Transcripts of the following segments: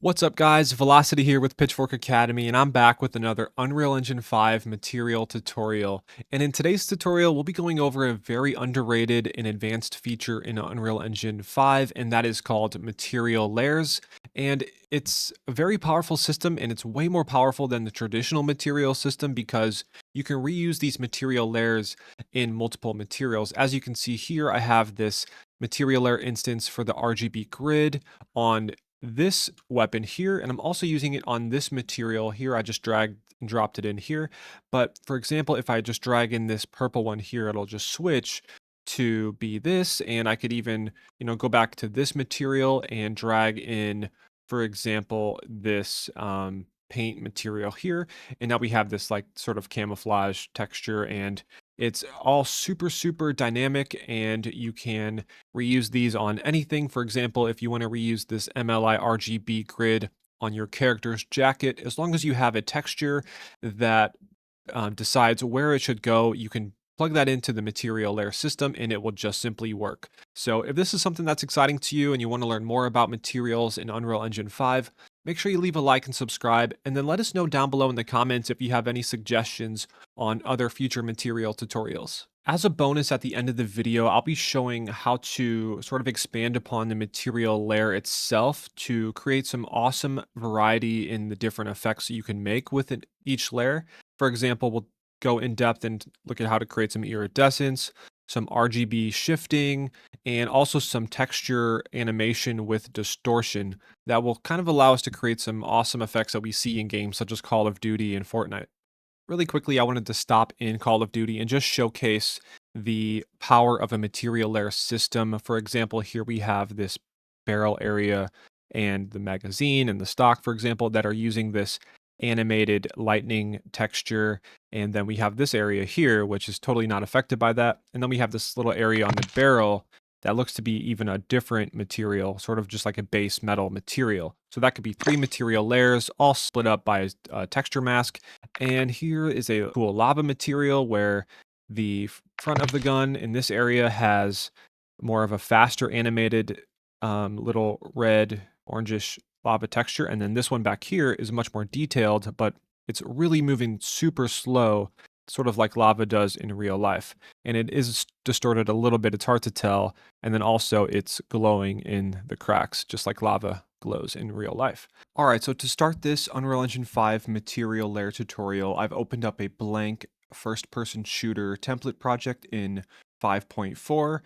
What's up, guys? Vylocity here with Pitchfork Academy, and I'm back with another Unreal Engine 5 material tutorial. And in today's tutorial, we'll be going over a very underrated and advanced feature in Unreal Engine 5, and that is called material layers. And it's a very powerful system, and it's way more powerful than the traditional material system because you can reuse these material layers in multiple materials. As you can see here, I have this material layer instance for the RGB grid on this weapon here, and I'm also using it on this material here. I just dragged and dropped it in here. But for example, if I just drag in this purple one here, it'll just switch to be this, and I could even, go back to this material and drag in, for example, this paint material here, and now we have this like sort of camouflage texture, and it's all super dynamic, and you can reuse these on anything. For example, if you want to reuse this MLI RGB grid on your character's jacket, as long as you have a texture that decides where it should go, you can plug that into the material layer system and it will just simply work. So if this is something that's exciting to you and you want to learn more about materials in Unreal Engine 5, make sure you leave a like and subscribe, and then let us know down below in the comments if you have any suggestions on other future material tutorials. As a bonus at the end of the video, I'll be showing how to sort of expand upon the material layer itself to create some awesome variety in the different effects that you can make with each layer. For example, we'll go in depth and look at how to create some iridescence, some RGB shifting, and also some texture animation with distortion that will kind of allow us to create some awesome effects that we see in games such as Call of Duty and Fortnite. Really quickly, I wanted to stop in Call of Duty and just showcase the power of a material layer system. For example, here we have this barrel area and the magazine and the stock, for example, that are using this animated lightning texture. And then we have this area here, which is totally not affected by that. And then we have this little area on the barrel that looks to be even a different material, sort of just like a base metal material. So that could be 3 material layers, all split up by a texture mask. And here is a cool lava material where the front of the gun in this area has more of a faster animated little red, orangish lava texture. And then this one back here is much more detailed, but it's really moving super slow, sort of like lava does in real life. And it is distorted a little bit. It's hard to tell. And then also it's glowing in the cracks, just like lava glows in real life. All right, so to start this Unreal Engine 5 material layer tutorial, I've opened up a blank first-person shooter template project in 5.4.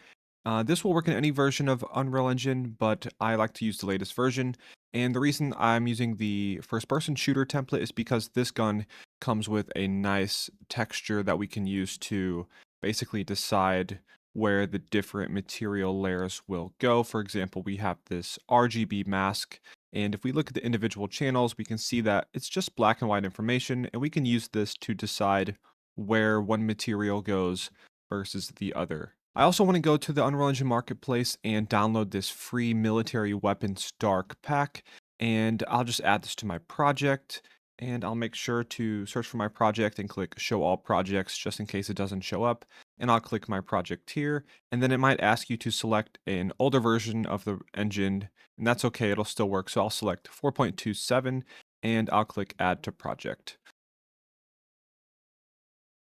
This will work in any version of Unreal Engine, but I like to use the latest version. And the reason I'm using the first-person shooter template is because this gun comes with a nice texture that we can use to basically decide where the different material layers will go. For example, we have this RGB mask, and if we look at the individual channels, we can see that it's just black and white information, and we can use this to decide where one material goes versus the other. I also want to go to the Unreal Engine Marketplace and download this free military weapons dark pack, and I'll just add this to my project, and I'll make sure to search for my project and click show all projects just in case it doesn't show up, and I'll click my project here, and then it might ask you to select an older version of the engine, and that's okay, it'll still work. So I'll select 4.27 and I'll click add to project.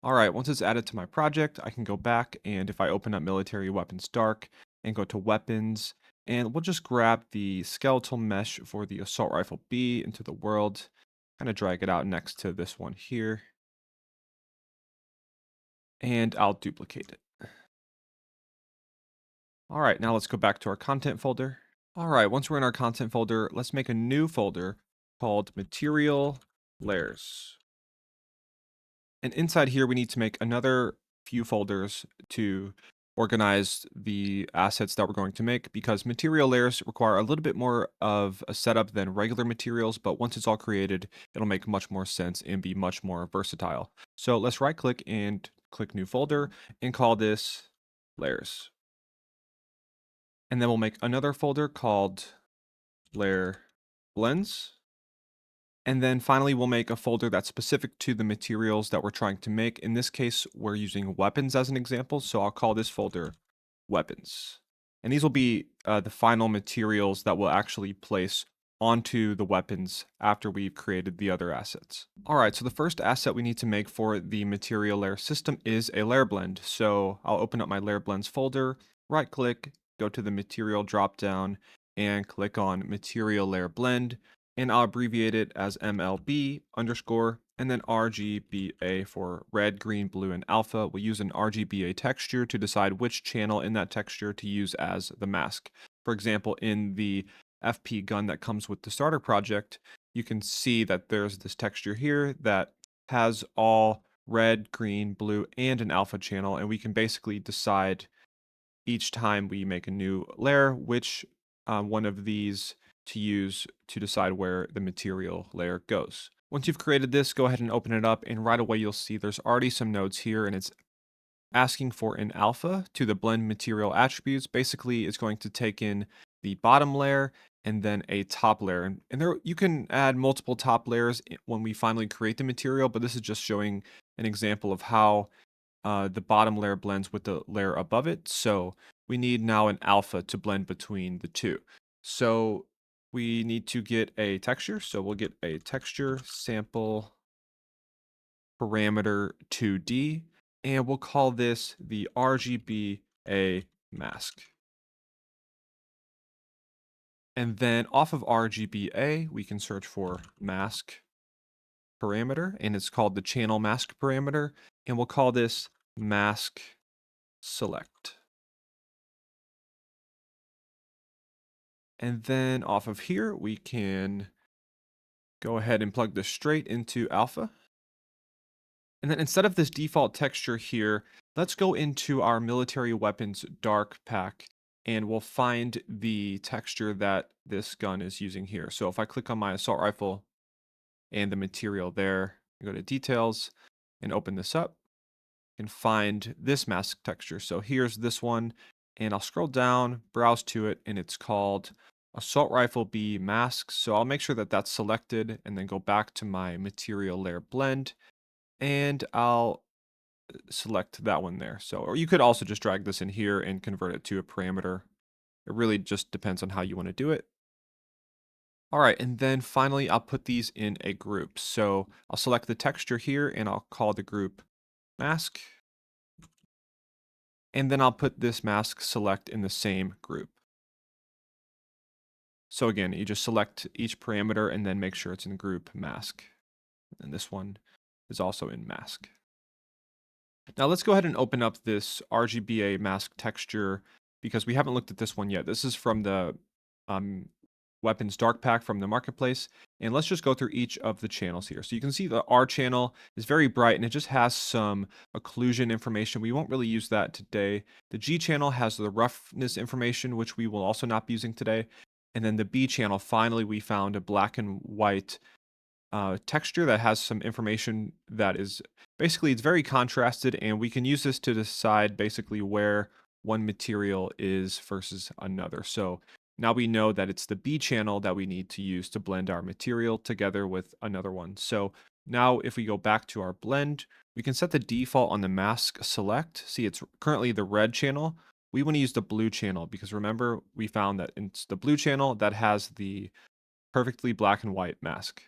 All right, once it's added to my project, I can go back, and if I open up Military Weapons Dark and go to Weapons, and we'll just grab the skeletal mesh for the Assault Rifle B into the world, kind of drag it out next to this one here, and I'll duplicate it. All right, now let's go back to our content folder. All right, once we're in our content folder, let's make a new folder called Material Layers. And inside here, we need to make another few folders to organize the assets that we're going to make, because material layers require a little bit more of a setup than regular materials, but once it's all created, it'll make much more sense and be much more versatile. So let's right click and click new folder and call this layers. And then we'll make another folder called layer blends. And then finally, we'll make a folder that's specific to the materials that we're trying to make. In this case, we're using weapons as an example, so I'll call this folder weapons. And these will be the final materials that we'll actually place onto the weapons after we've created the other assets. All right, so the first asset we need to make for the material layer system is a layer blend. So I'll open up my layer blends folder, right click, go to the material dropdown, and click on material layer blend, and I'll abbreviate it as MLB underscore, and then RGBA for red, green, blue, and alpha. We'll use an RGBA texture to decide which channel in that texture to use as the mask. For example, in the FP gun that comes with the starter project, you can see that there's this texture here that has all red, green, blue, and an alpha channel, and we can basically decide each time we make a new layer which one of these to use to decide where the material layer goes. Once you've created this, go ahead and open it up, and right away you'll see there's already some nodes here, and it's asking for an alpha to the blend material attributes. Basically, it's going to take in the bottom layer and then a top layer. And there you can add multiple top layers when we finally create the material, but this is just showing an example of how the bottom layer blends with the layer above it. So we need now an alpha to blend between the two. So we need to get a texture. So we'll get a texture sample parameter 2D, and we'll call this the RGBA mask. And then off of RGBA, we can search for mask parameter, and it's called the channel mask parameter, and we'll call this mask select. And then off of here, we can go ahead and plug this straight into alpha. And then instead of this default texture here, let's go into our military weapons dark pack, and we'll find the texture that this gun is using here. So if I click on my assault rifle and the material there, go to details and open this up, and find this mask texture. So here's this one, and I'll scroll down, browse to it, and it's called Assault Rifle B Mask. So I'll make sure that that's selected, and then go back to my material layer blend, and I'll select that one there. So, or you could also just drag this in here and convert it to a parameter. It really just depends on how you want to do it. All right, and then finally, I'll put these in a group. So I'll select the texture here, and I'll call the group mask. And then I'll put this mask select in the same group. So again, you just select each parameter and then make sure it's in group mask. And this one is also in mask. Now let's go ahead and open up this RGBA mask texture because we haven't looked at this one yet. This is from the weapons dark pack from the marketplace. And let's just go through each of the channels here. So you can see the R channel is very bright and it just has some occlusion information. We won't really use that today. The G channel has the roughness information, which we will also not be using today. And then the B channel, finally, we found a black and white texture that has some information that is basically it's very contrasted, and we can use this to decide basically where one material is versus another. So now we know that it's the B channel that we need to use to blend our material together with another one. So now if we go back to our blend, we can set the default on the mask select. See, it's currently the red channel. We want to use the blue channel because remember we found that it's the blue channel that has the perfectly black and white mask.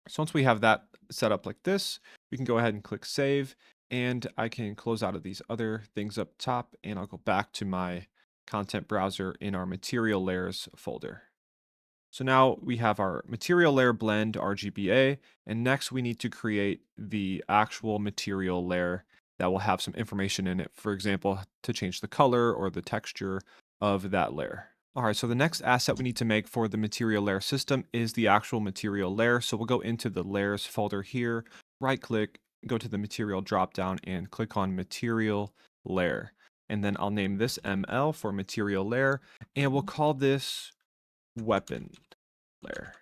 So once we have that set up like this, we can go ahead and click save, and I can close out of these other things up top, and I'll go back to my content browser in our material layers folder. So now we have our material layer blend RGBA, and next we need to create the actual material layer that will have some information in it. For example, to change the color or the texture of that layer. All right, so the next asset we need to make for the material layer system is the actual material layer. So we'll go into the layers folder here, right click, go to the material dropdown and click on material layer. And then I'll name this ML for material layer, and we'll call this weapon layer.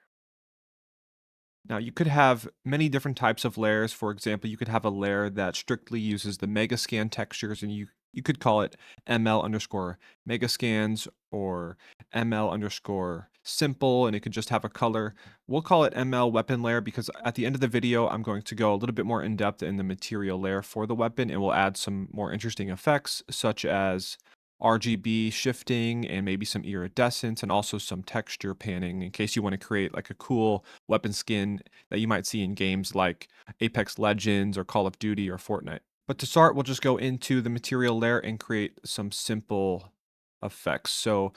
Now you could have many different types of layers. For example, you could have a layer that strictly uses the Megascan textures, and you could call it ML underscore Megascans or ML underscore simple, and it could just have a color. We'll call it ML weapon layer because at the end of the video, I'm going to go a little bit more in depth in the material layer for the weapon, and we'll add some more interesting effects such as RGB shifting and maybe some iridescence and also some texture panning in case you want to create like a cool weapon skin that you might see in games like Apex Legends or Call of Duty or Fortnite. But to start, we'll just go into the material layer and create some simple effects. So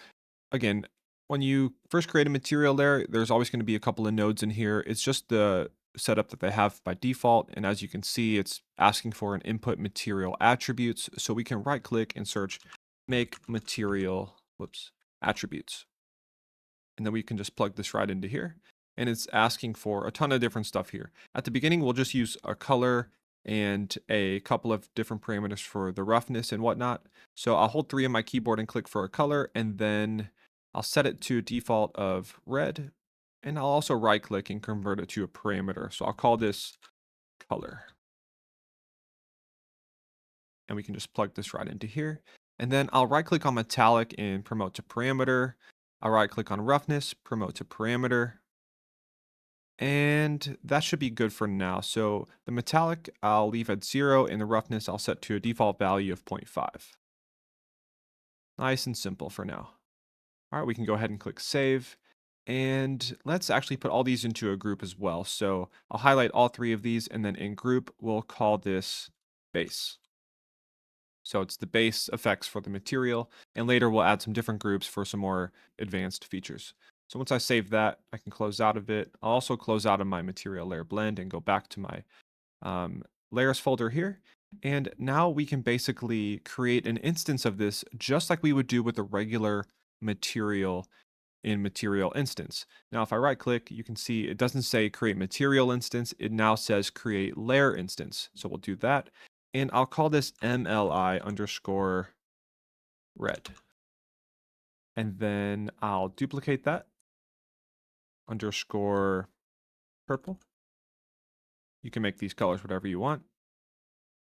again, when you first create a material layer, there's always going to be a couple of nodes in here. It's just the setup that they have by default. And as you can see, it's asking for an input material attributes. So we can right click and search make material, attributes. And then we can just plug this right into here. And it's asking for a ton of different stuff here. At the beginning, we'll just use a color and a couple of different parameters for the roughness and whatnot. So I'll hold 3 on my keyboard and click for a color, and then I'll set it to default of red. And I'll also right click and convert it to a parameter. So I'll call this color. And we can just plug this right into here. And then I'll right click on metallic and promote to parameter. I'll right click on roughness, promote to parameter. And that should be good for now. So the metallic I'll leave at 0 and the roughness I'll set to a default value of 0.5. Nice and simple for now. All right, we can go ahead and click save. And let's actually put all these into a group as well. So I'll highlight all 3 of these, and then in group, we'll call this base. So it's the base effects for the material, and later we'll add some different groups for some more advanced features. So once I save that, I can close out of it. I'll also close out of my material layer blend and go back to my layers folder here. And now we can basically create an instance of this just like we would do with a regular material in material instance. Now, if I right click, you can see it doesn't say create material instance. It now says create layer instance. So we'll do that. And I'll call this MLI underscore red. And then I'll duplicate that underscore purple. You can make these colors whatever you want.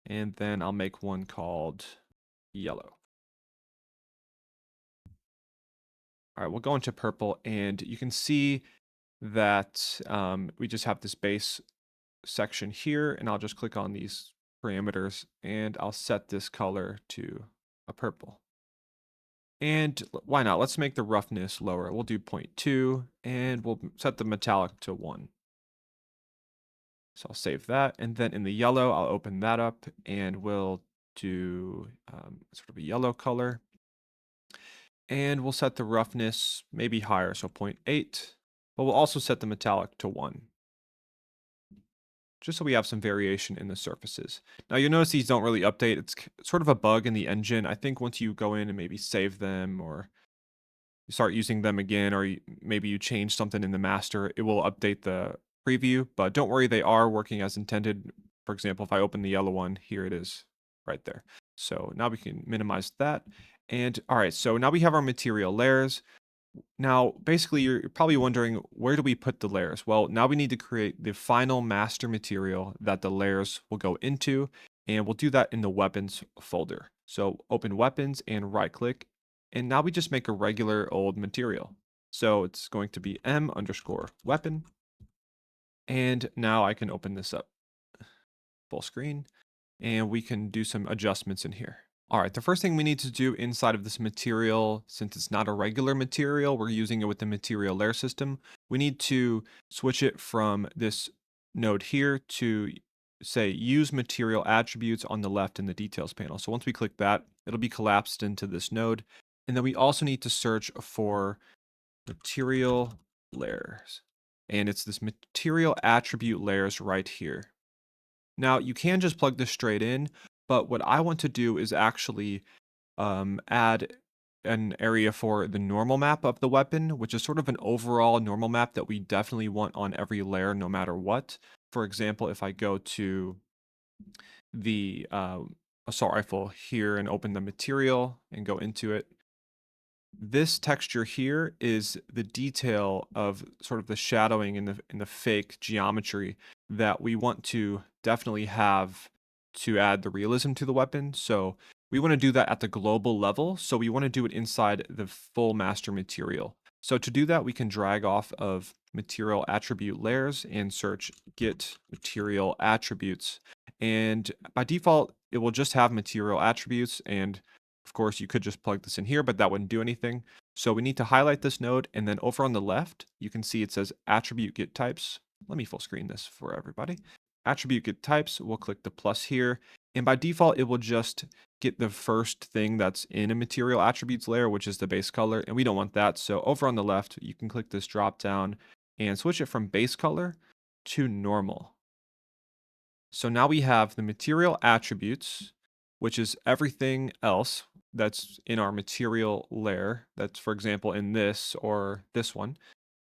And then I'll make one called yellow. All right, we'll go into purple, and you can see that we just have this base section here, and I'll just click on these parameters, and I'll set this color to a purple. And why not? Let's make the roughness lower. We'll do 0.2, and we'll set the metallic to 1. So I'll save that, and then in the yellow, I'll open that up, and we'll do sort of a yellow color. And we'll set the roughness maybe higher, so 0.8, but we'll also set the metallic to 1, just so we have some variation in the surfaces. Now you'll notice these don't really update. It's sort of a bug in the engine. I think once you go in and maybe save them or you start using them again, or maybe you change something in the master, it will update the preview, but don't worry, they are working as intended. For example, if I open the yellow one, here it is right there. So now we can minimize that. And all right, so now we have our material layers. Now, basically, you're probably wondering, where do we put the layers? Well, now we need to create the final master material that the layers will go into, and we'll do that in the weapons folder. So open weapons and right click, and now we just make a regular old material. So it's going to be M underscore weapon. And now I can open this up full screen, and we can do some adjustments in here. All right, the first thing we need to do inside of this material, since it's not a regular material, we're using it with the material layer system, we need to switch it from this node here to say use material attributes on the left in the details panel. So once we click that, it'll be collapsed into this node. And then we also need to search for material layers. And it's this material attribute layers right here. Now you can just plug this straight in, but what I want to do is actually add an area for the normal map of the weapon, which is sort of an overall normal map that we definitely want on every layer no matter what. For example, if I go to the assault rifle here and open the material and go into it, this texture here is the detail of sort of the shadowing in the fake geometry that we want to definitely have to add the realism to the weapon. So we want to do that at the global level. So we want to do it inside the full master material. So to do that, we can drag off of material attribute layers and search get material attributes. And by default, it will just have material attributes, and Of course, you could just plug this in here, but that wouldn't do anything. So we need to highlight this node, and then over on the left, you can see it says attribute get types. Let me full screen this for everybody. Attribute get types, we'll click the plus here, and by default, it will just get the first thing that's in a material attributes layer, which is the base color, and we don't want that. So over on the left, you can click this drop down and switch it from base color to normal. So now we have the material attributes, which is everything else that's in our material layer. That's, for example, in this or this one.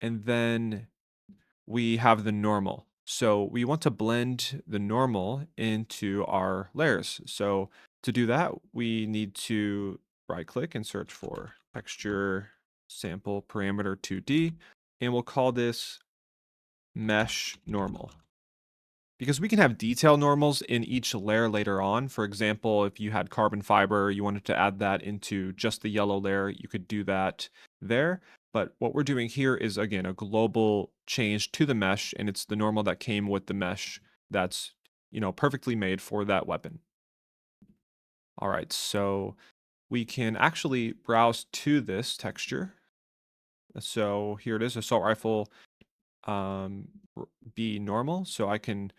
And then we have the normal. So we want to blend the normal into our layers. So to do that, we need to right click and search for texture sample parameter 2D. And we'll call this mesh normal. Because we can have detail normals in each layer later on. For example, if you had carbon fiber, you wanted to add that into just the yellow layer, you could do that there. But what we're doing here is, again, a global change to the mesh, and it's the normal that came with the mesh that's, perfectly made for that weapon. All right, so we can actually browse to this texture. So here it is, assault rifle um, B normal. So I can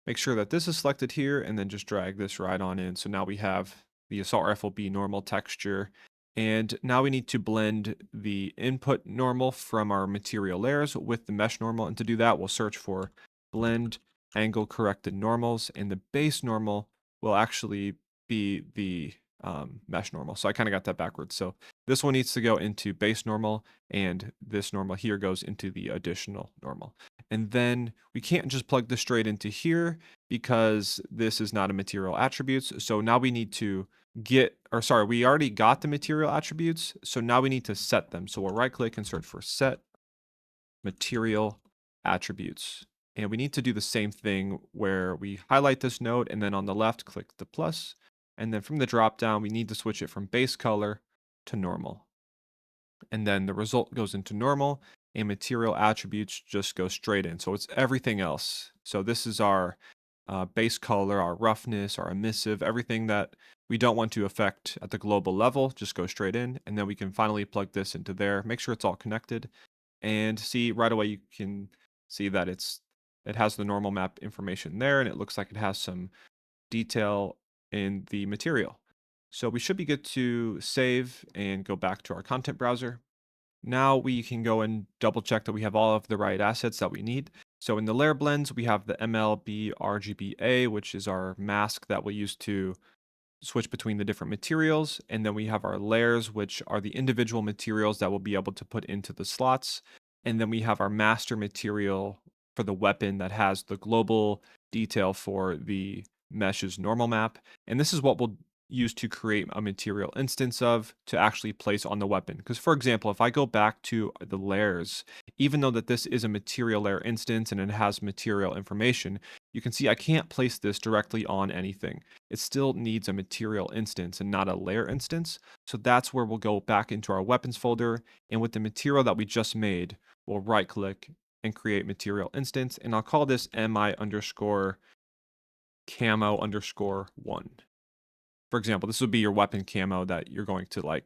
make sure that this is selected here and then just drag this right on in. So now we have the assault rifle B normal texture. And now we need to blend the input normal from our material layers with the mesh normal. And to do that, we'll search for blend angle corrected normals, and the base normal will actually be the mesh normal. So I kind of got that backwards. So this one needs to go into base normal, and this normal here goes into the additional normal. And then we can't just plug this straight into here because this is not a material attributes. So now we need to we already got the material attributes. So now we need to set them. So we'll right click and search for set material attributes. And we need to do the same thing where we highlight this node and then on the left, click the plus. And then from the drop down, we need to switch it from base color to normal. And then the result goes into normal, and material attributes just go straight in. So it's everything else. So this is our base color, our roughness, our emissive, everything that we don't want to affect at the global level, just go straight in. And then we can finally plug this into there, make sure it's all connected, and see right away you can see that it has the normal map information there, and it looks like it has some detail in the material. So we should be good to save and go back to our content browser. Now we can go and double check that we have all of the right assets that we need. So in the layer blends, we have the MLB RGBA, which is our mask that we'll use to switch between the different materials. And then we have our layers, which are the individual materials that we'll be able to put into the slots. And then we have our master material for the weapon that has the global detail for the mesh's normal map. And this is what we'll use to create a material instance of to actually place on the weapon. Because for example, if I go back to the layers, even though that this is a material layer instance and it has material information, you can see I can't place this directly on anything. It still needs a material instance and not a layer instance. So that's where we'll go back into our weapons folder, and with the material that we just made, we'll right click and create material instance, and I'll call this mi underscore camo underscore 1. For example, this would be your weapon camo that you're going to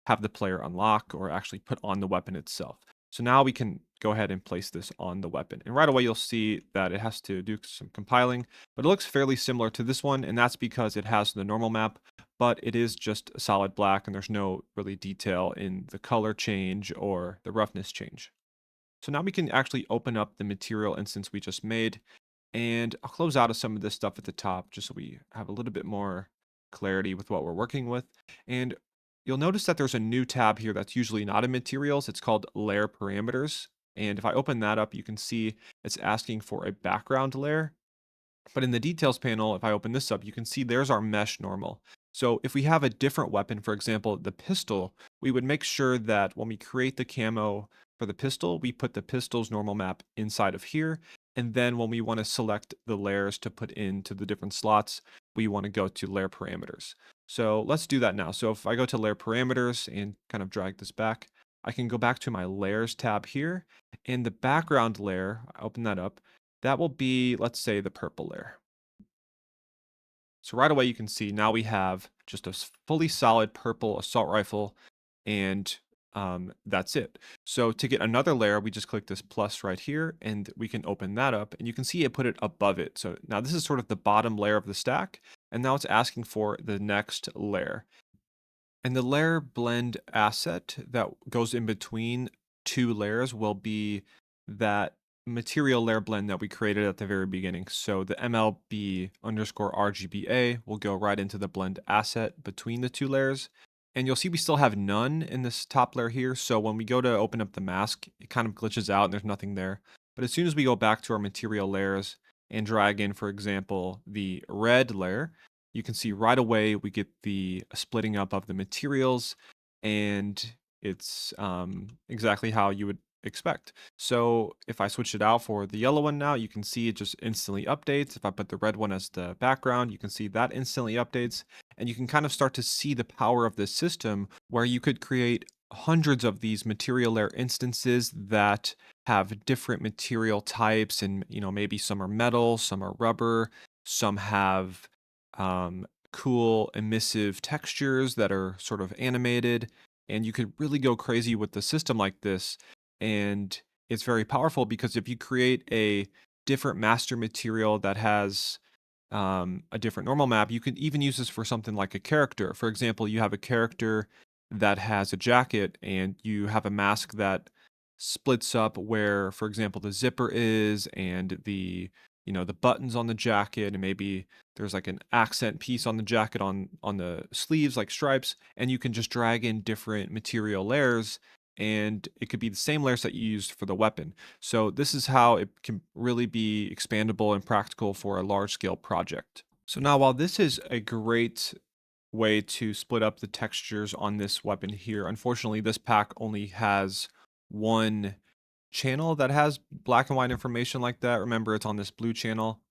have the player unlock or actually put on the weapon itself. So now we can go ahead and place this on the weapon. And right away, you'll see that it has to do some compiling, but it looks fairly similar to this one. And that's because it has the normal map, but it is just a solid black and there's no really detail in the color change or the roughness change. So now we can actually open up the material instance we just made, and I'll close out of some of this stuff at the top just so we have a little bit more clarity with what we're working with. And you'll notice that there's a new tab here that's usually not in materials. It's called layer parameters. And if I open that up, you can see it's asking for a background layer. But in the details panel, if I open this up, you can see there's our mesh normal. So if we have a different weapon, for example, the pistol, we would make sure that when we create the camo for the pistol, we put the pistol's normal map inside of here. And then when we want to select the layers to put into the different slots, we want to go to layer parameters. So let's do that now. So if I go to layer parameters and kind of drag this back, I can go back to my layers tab here. In the background layer, I open that up. That will be, let's say, the purple layer. So right away you can see now we have just a fully solid purple assault rifle, and that's it. So to get another layer, we just click this plus right here, and we can open that up, and you can see it put it above it. So now this is sort of the bottom layer of the stack, and now it's asking for the next layer. And the layer blend asset that goes in between two layers will be that material layer blend that we created at the very beginning. So the MLB underscore RGBA will go right into the blend asset between the two layers. And you'll see we still have none in this top layer here. So when we go to open up the mask, it kind of glitches out and there's nothing there. But as soon as we go back to our material layers and drag in, for example, the red layer, you can see right away we get the splitting up of the materials, and it's exactly how you would expect. So if I switch it out for the yellow one now, you can see it just instantly updates. If I put the red one as the background, you can see that instantly updates, and you can kind of start to see the power of this system where you could create hundreds of these material layer instances that have different material types, and maybe some are metal, some are rubber, some have cool emissive textures that are sort of animated, and you could really go crazy with the system like this. And it's very powerful because if you create a different master material that has a different normal map, you can even use this for something like a character. For example, you have a character that has a jacket, and you have a mask that splits up where, for example, the zipper is, and the buttons on the jacket, and maybe there's like an accent piece on the jacket on the sleeves, like stripes, and you can just drag in different material layers, and it could be the same layers that you used for the weapon. So this is how it can really be expandable and practical for a large scale project. So now, while this is a great way to split up the textures on this weapon here, unfortunately this pack only has one channel that has black and white information like that. Remember, it's on this blue channel.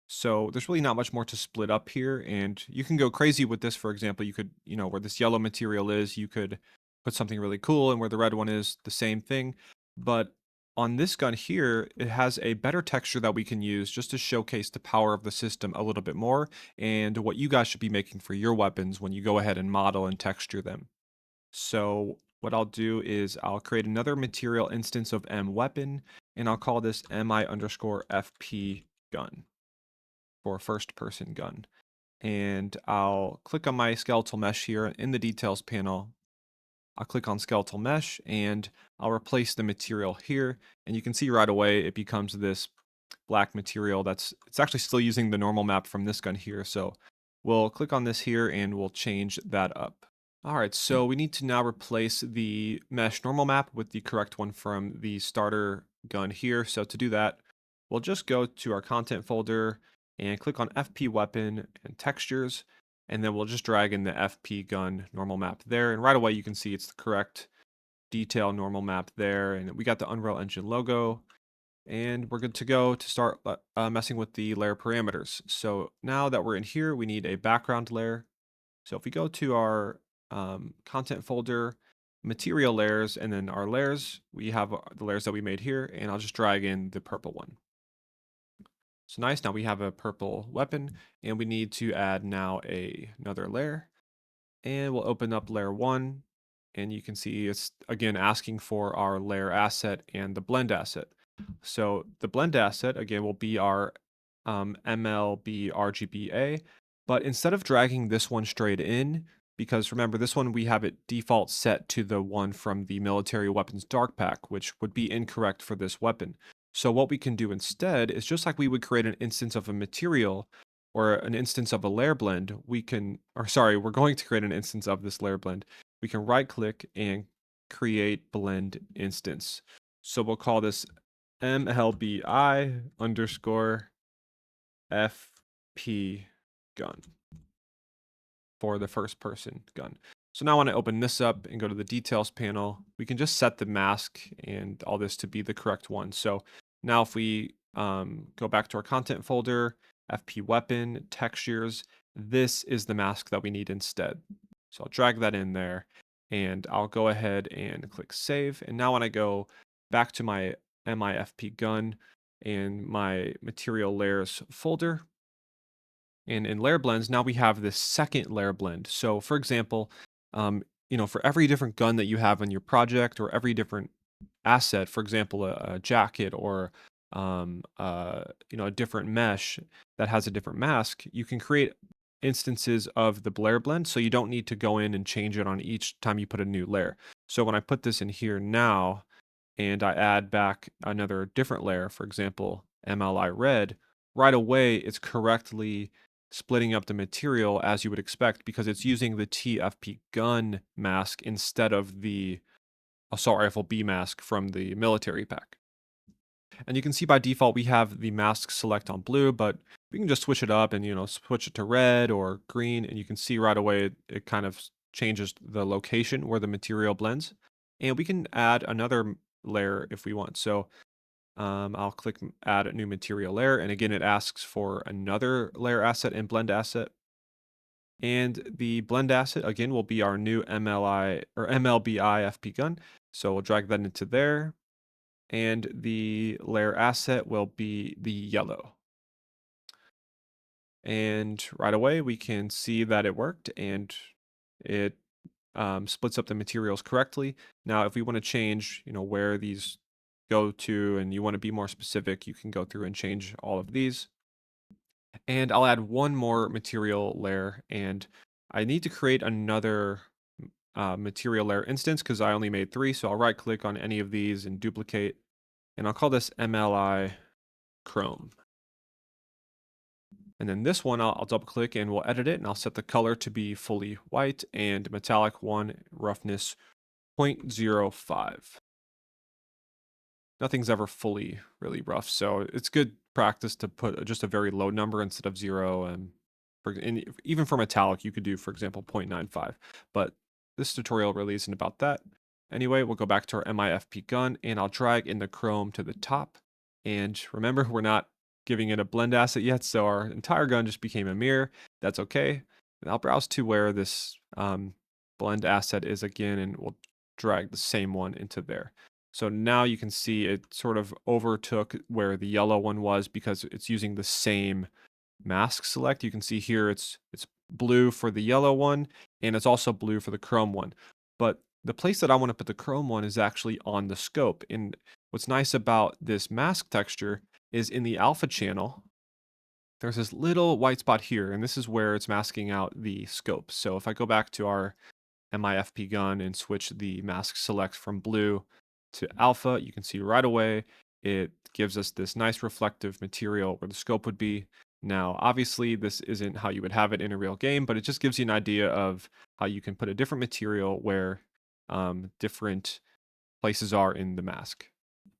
So there's really not much more to split up here, and you can go crazy with this. For example, you could, where this yellow material is, you could put something really cool, and where the red one is, the same thing. But on this gun here, it has a better texture that we can use just to showcase the power of the system a little bit more, and what you guys should be making for your weapons when you go ahead and model and texture them. So what I'll do is I'll create another material instance of M weapon, and I'll call this MI underscore FP gun for first person gun. And I'll click on my skeletal mesh here in the details panel. I'll click on skeletal mesh, and I'll replace the material here. And you can see right away it becomes this black material it's actually still using the normal map from this gun here. So we'll click on this here and we'll change that up. All right, so we need to now replace the mesh normal map with the correct one from the starter gun here. So to do that, we'll just go to our content folder and click on FP weapon and textures, and then we'll just drag in the FP gun normal map there. And right away you can see it's the correct detail normal map there, and we got the Unreal Engine logo, and we're good to go to start messing with the layer parameters. So now that we're in here, we need a background layer. So if we go to our content folder, material layers, and then our layers, we have the layers that we made here, and I'll just drag in the purple one. So nice, now we have a purple weapon, and we need to add now another layer, and we'll open up layer one, and you can see it's again asking for our layer asset and the blend asset. So the blend asset again will be our MLB RGBA, but instead of dragging this one straight in, because remember this one we have it default set to the one from the military weapons dark pack, which would be incorrect for this weapon. So what we can do instead is, just like we would create an instance of a material or an instance of a layer blend, we're going to create an instance of this layer blend. We can right click and create blend instance. So we'll call this MLBI underscore FP gun for the first person gun. So now when I open this up and go to the details panel, we can just set the mask and all this to be the correct one. So now if we go back to our content folder, FP weapon, textures, this is the mask that we need instead. So I'll drag that in there, and I'll go ahead and click save. And now when I go back to my MIFP gun and my material layers folder, And in layer blends, now we have this second layer blend. So for example, um, for every different gun that you have in your project or every different asset, for example, a jacket or a different mesh that has a different mask, you can create instances of the layer blend, so you don't need to go in and change it on each time you put a new layer. So when I put this in here now, and I add back another different layer, for example, MLI red, right away it's correctly splitting up the material as you would expect because it's using the TFP gun mask instead of the assault rifle B mask from the military pack. And you can see by default we have the mask select on blue, but we can just switch it up and switch it to red or green, and you can see right away it kind of changes the location where the material blends. And we can add another layer if we want. So I'll click add a new material layer, and again it asks for another layer asset and blend asset. And the blend asset again will be our new MLI or MLBI FP gun. So we'll drag that into there, and the layer asset will be the yellow. And right away we can see that it worked, and it splits up the materials correctly. Now, if we want to change, where these go to, and you want to be more specific, you can go through and change all of these. And I'll add one more material layer, and I need to create another material layer instance because I only made 3. So I'll right click on any of these and duplicate, and I'll call this MLI Chrome. And then this one, I'll double click and we'll edit it, and I'll set the color to be fully white and metallic 1, roughness 0.05. Nothing's ever fully really rough, so it's good practice to put just a very low number instead of 0. And even for metallic, you could do, for example, 0.95. But this tutorial really isn't about that. Anyway, we'll go back to our MIFP gun, and I'll drag in the chrome to the top. And remember, we're not giving it a blend asset yet, so our entire gun just became a mirror. That's okay. And I'll browse to where this blend asset is again, and we'll drag the same one into there. So now you can see it sort of overtook where the yellow one was because it's using the same mask select. You can see here it's blue for the yellow one, and it's also blue for the chrome one. But the place that I want to put the chrome one is actually on the scope. And what's nice about this mask texture is in the alpha channel, there's this little white spot here, and this is where it's masking out the scope. So if I go back to our MIFP gun and switch the mask select from blue to alpha, you can see right away it gives us this nice reflective material where the scope would be. Now, obviously, this isn't how you would have it in a real game, but it just gives you an idea of how you can put a different material where different places are in the mask.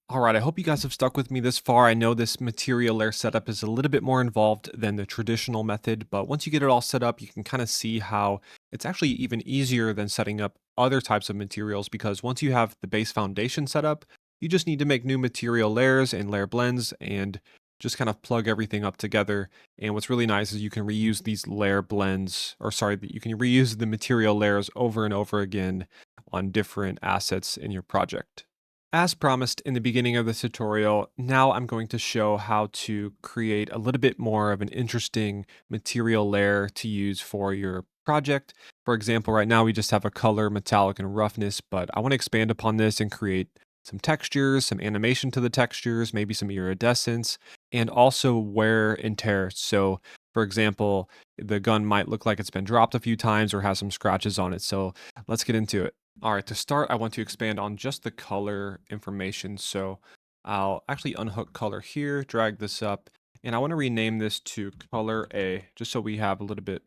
All right, I hope you guys have stuck with me this far. I know this material layer setup is a little bit more involved than the traditional method, but once you get it all set up, you can kind of see how it's actually even easier than setting up other types of materials, because once you have the base foundation set up, you just need to make new material layers and layer blends and just kind of plug everything up together. And what's really nice is you can reuse these layer blends, or sorry, you can reuse the material layers over and over again on different assets in your project. As promised in the beginning of the tutorial, now I'm going to show how to create a little bit more of an interesting material layer to use for your project. For example, right now we just have a color, metallic, and roughness, but I want to expand upon this and create some textures, some animation to the textures, maybe some iridescence, and also wear and tear. So, for example, the gun might look like it's been dropped a few times or has some scratches on it. So let's get into it. All right, to start, I want to expand on just the color information. So I'll actually unhook color here, drag this up, and I want to rename this to color A, just so we have a little bit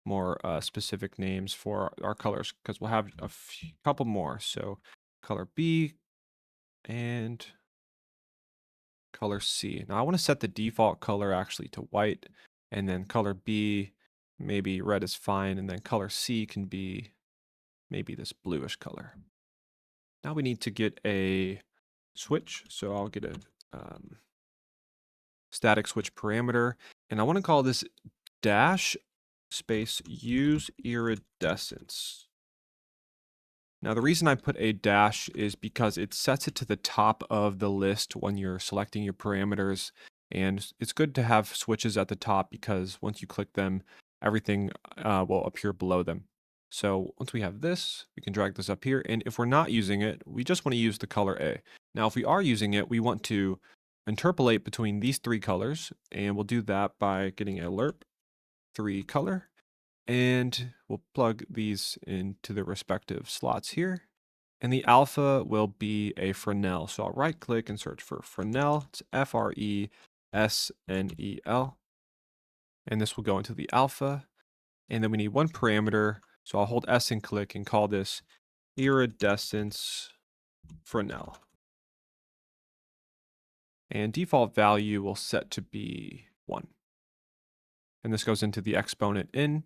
more specific names for our colors, because we'll have couple more. So color B and color C. Now I want to set the default color actually to white, and then color B, maybe red is fine, and then color C can be maybe this bluish color. Now we need to get a switch. So I'll get a static switch parameter, and I want to call this dash space use iridescence. Now the reason I put a dash is because it sets it to the top of the list when you're selecting your parameters. And it's good to have switches at the top because once you click them, everything will appear below them. So once we have this, we can drag this up here. And if we're not using it, we just want to use the color A. Now, if we are using it, we want to interpolate between these three colors. And we'll do that by getting a lerp 3 color. And we'll plug these into the respective slots here. And the alpha will be a Fresnel. So I'll right click and search for Fresnel. It's Fresnel. And this will go into the alpha. And then we need one parameter. So I'll hold S and click and call this iridescence Fresnel. And default value will set to be 1. And this goes into the exponent in.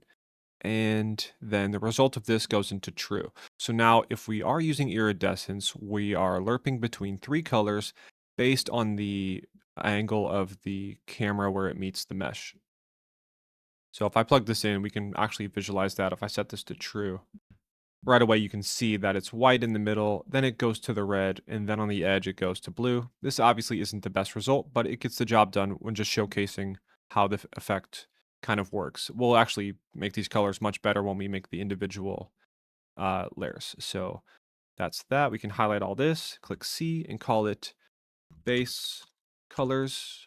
And then the result of this goes into true. So now if we are using iridescence, we are lerping between 3 colors based on the angle of the camera where it meets the mesh. So if I plug this in, we can actually visualize that if I set this to true. Right away you can see that it's white in the middle, then it goes to the red, and then on the edge it goes to blue. This obviously isn't the best result, but it gets the job done when just showcasing how the effect kind of works. We'll actually make these colors much better when we make the individual layers. So that's that. We can highlight all this, click C, and call it base colors.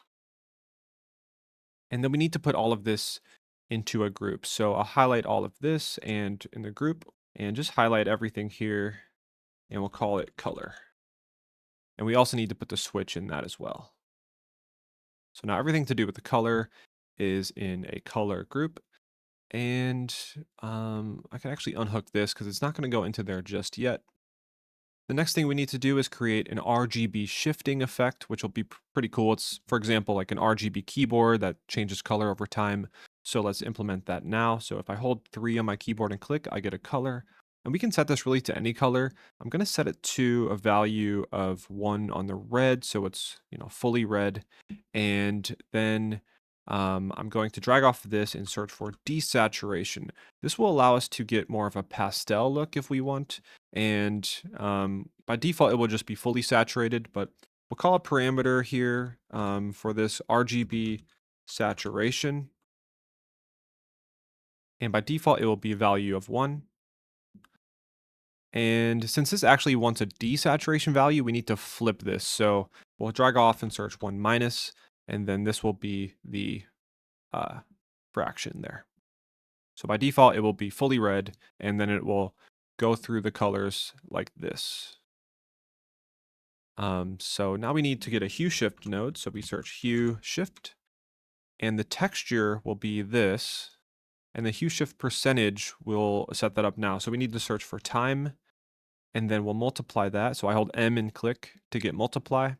And then we need to put all of this into a group. So I'll highlight all of this and in the group and just highlight everything here and we'll call it color. And we also need to put the switch in that as well. So now everything to do with the color is in a color group. And I can actually unhook this because it's not going to go into there just yet. The next thing we need to do is create an RGB shifting effect, which will be pretty cool. It's, for example, like an RGB keyboard that changes color over time. So let's implement that now. So if I hold 3 on my keyboard and click, I get a color. And we can set this really to any color. I'm going to set it to a value of 1 on the red, so it's, fully red. And then I'm going to drag off this and search for desaturation. This will allow us to get more of a pastel look if we want. And by default, it will just be fully saturated, but we'll call a parameter here for this RGB saturation. And by default, it will be a value of 1. And since this actually wants a desaturation value, we need to flip this. So we'll drag off and search 1 minus, and then this will be the fraction there. So by default, it will be fully red, and then it will go through the colors like this. So now we need to get a hue shift node. So we search hue shift, and the texture will be this, and the hue shift percentage will set that up now. So we need to search for time, and then we'll multiply that. So I hold M and click to get multiply,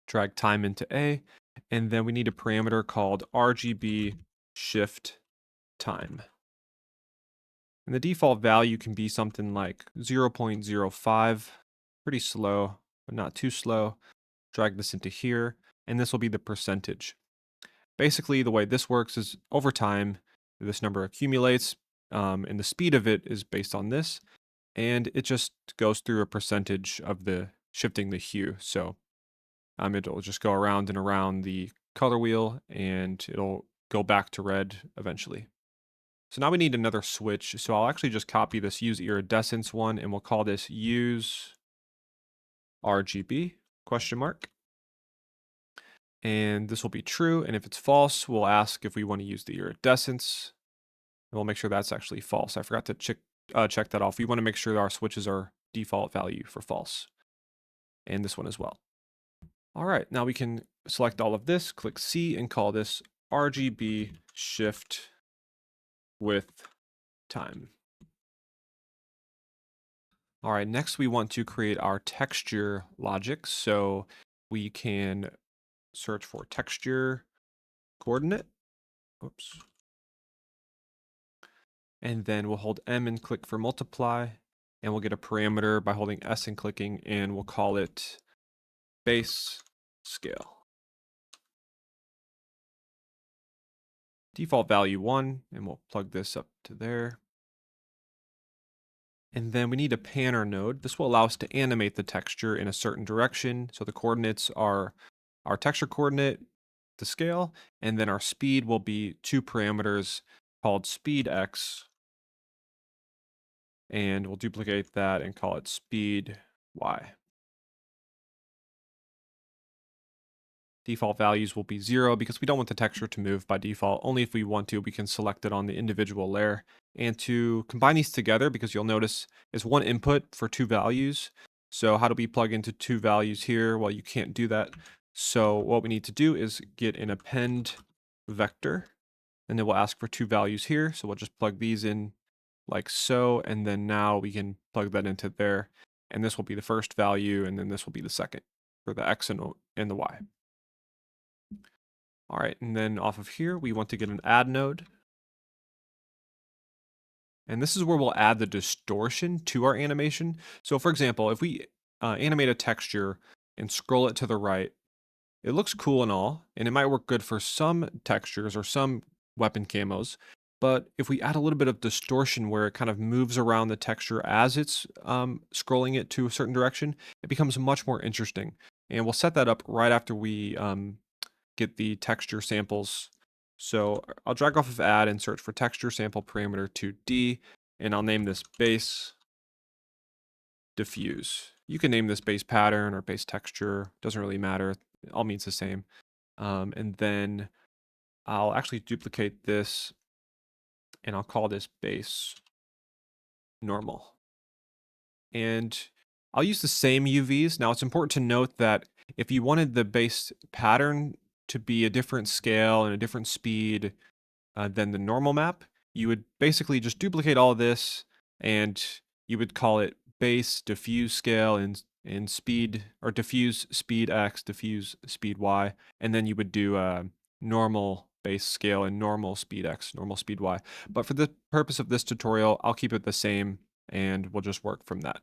drag time into A, and then we need a parameter called RGB shift time. And the default value can be something like 0.05, pretty slow, but not too slow. Drag this into here, and this will be the percentage. Basically, the way this works is over time, this number accumulates, and the speed of it is based on this, and it just goes through a percentage of the shifting the hue. So it'll just go around and around the color wheel, and it'll go back to red eventually. So now we need another switch. So I'll actually just copy this use iridescence one, and we'll call this use RGB question mark. And this will be true. And if it's false, we'll ask if we want to use the iridescence. And we'll make sure that's actually false. I forgot to check that off. We want to make sure that our switches are default value for false. And this one as well. All right, now we can select all of this, click C, and call this RGB shift with time. All right, next we want to create our texture logic. So we can search for texture coordinate. Oops. And then we'll hold M and click for multiply. And we'll get a parameter by holding S and clicking, and we'll call it base scale. Default value 1, and we'll plug this up to there. And then we need a panner node. This will allow us to animate the texture in a certain direction. So the coordinates are our texture coordinate, the scale, and then our speed will be two parameters called speed x, and we'll duplicate that and call it speed y. Default values will be 0 because we don't want the texture to move by default. Only if we want to, we can select it on the individual layer. And to combine these together, because you'll notice it's one input for two values. So how do we plug into two values here? Well, you can't do that. So what we need to do is get an append vector, and it will ask for two values here. So we'll just plug these in like so, and then now we can plug that into there. And this will be the first value, and then this will be the second for the x and the y. All right, and then off of here, we want to get an add node. And this is where we'll add the distortion to our animation. So for example, if we animate a texture and scroll it to the right, it looks cool and all, and it might work good for some textures or some weapon camos. But if we add a little bit of distortion where it kind of moves around the texture as it's scrolling it to a certain direction, it becomes much more interesting. And we'll set that up right after we get the texture samples. So I'll drag off of add and search for texture sample parameter 2D, and I'll name this base diffuse. You can name this base pattern or base texture, doesn't really matter. It all means the same. And then I'll actually duplicate this and I'll call this base normal. And I'll use the same UVs. Now it's important to note that if you wanted the base pattern to be a different scale and a different speed than the normal map, you would basically just duplicate all of this and you would call it base diffuse scale and speed, or diffuse speed x, diffuse speed y, and then you would do normal base scale and normal speed x, normal speed y. But for the purpose of this tutorial, I'll keep it the same and we'll just work from that.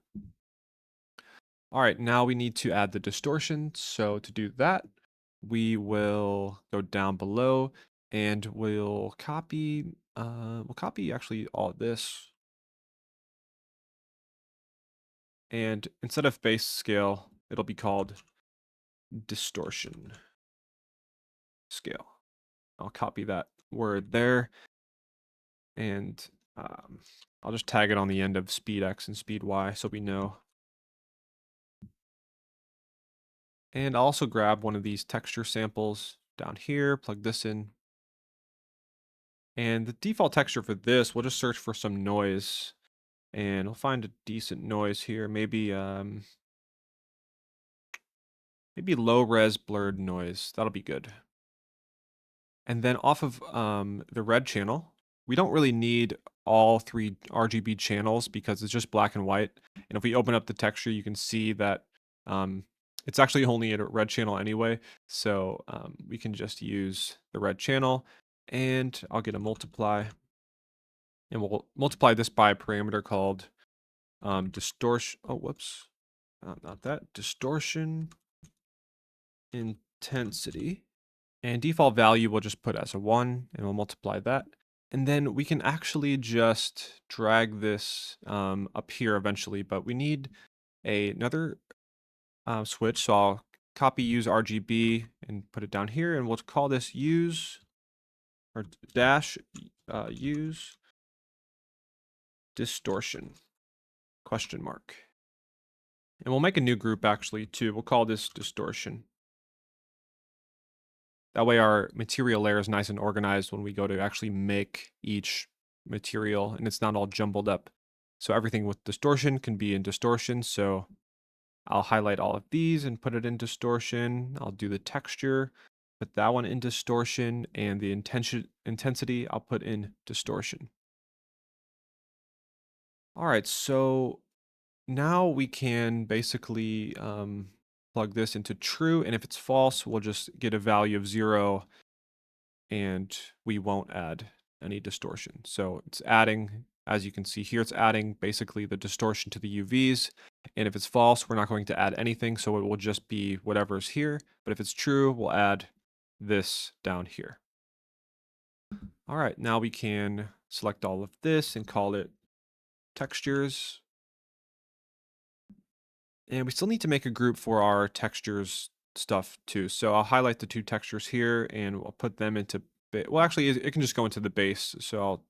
All right, now we need to add the distortion. So to do that, we will go down below and we'll copy actually all of this. And instead of base scale, it'll be called distortion scale. I'll copy that word there, and I'll just tag it on the end of speed x and speed y so we know. And I'll also grab one of these texture samples down here, plug this in. And the default texture for this, we'll just search for some noise, and we'll find a decent noise here. Maybe maybe low res blurred noise. That'll be good. And then off of the red channel, we don't really need all three RGB channels because it's just black and white. And if we open up the texture, you can see that it's actually only a red channel anyway. So we can just use the red channel, and I'll get a multiply. And we'll multiply this by a parameter called distortion. Oh, whoops. Not that. Distortion intensity. And default value we'll just put as a 1, and we'll multiply that. And then we can actually just drag this up here eventually, but we need another switch. So I'll copy use RGB and put it down here, and we'll call this use, or dash use distortion, question mark. And we'll make a new group actually too. We'll call this distortion. That way our material layer is nice and organized when we go to actually make each material, and it's not all jumbled up. So everything with distortion can be in distortion. So I'll highlight all of these and put it in distortion. I'll do the texture, put that one in distortion, and the intensity I'll put in distortion. All right, so now we can basically plug this into true, and if it's false, we'll just get a value of 0 and we won't add any distortion. So it's adding, as you can see here, it's adding basically the distortion to the UVs. And if it's false, we're not going to add anything. So it will just be whatever's here. But if it's true, we'll add this down here. All right, now we can select all of this and call it textures. And we still need to make a group for our textures stuff too. So I'll highlight the two textures here and we'll put them into, well, actually, it can just go into the base. So I'll